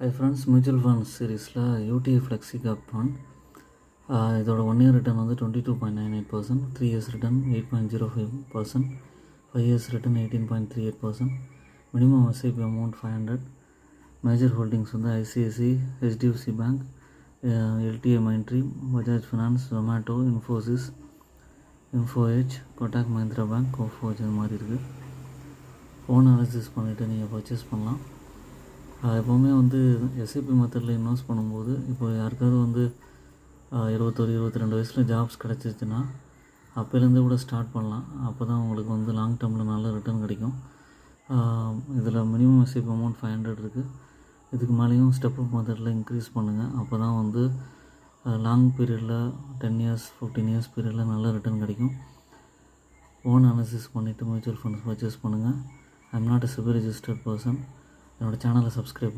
Hi friends, mutual funds சீரீஸில் UTI Flexi Cap Fund இதோட 1 year return வந்து 22.98%, 3 years return 8.05%, 5 years return 18.38%, minimum SIP amount 500, major holdings வந்து ICICI, HDFC Bank, LTI Mindtree, Bajaj Finance, Zomato, Infosys, Info Edge, Kotak Mahindra Bank, Coforge இது மாதிரி இருக்குது. Own analysis பண்ணிவிட்டு நீங்கள் purchase பண்ணலாம். எப்போவுமே வந்து எஸ்ஐபி மெத்தடில் இன்வெஸ்ட் பண்ணும்போது இப்போ யாருக்காவது வந்து 21-22 வயசில் ஜாப்ஸ் கிடச்சிச்சின்னா அப்போலேருந்து கூட ஸ்டார்ட் பண்ணலாம். அப்போ தான் உங்களுக்கு வந்து லாங் டேர்மில் நல்ல ரிட்டர்ன் கிடைக்கும். இதில் மினிமம் எஸ்ஐபி அமௌண்ட் 500 இருக்குது. இதுக்கு மேலேயும் ஸ்டெப் அப் மெத்தடில் இன்க்ரீஸ் பண்ணுங்கள். அப்போ தான் வந்து லாங் பீரியடில் 10 years 15 years பீரியடில் நல்ல ரிட்டர்ன் கிடைக்கும். ஓன் அனாலிசிஸ் பண்ணிவிட்டு மியூச்சுவல் ஃபண்ட்ஸ் பர்ச்சேஸ் பண்ணுங்கள். I am not a SEBI registered person. என்னோடய சேனலை சப்ஸ்கிரைப்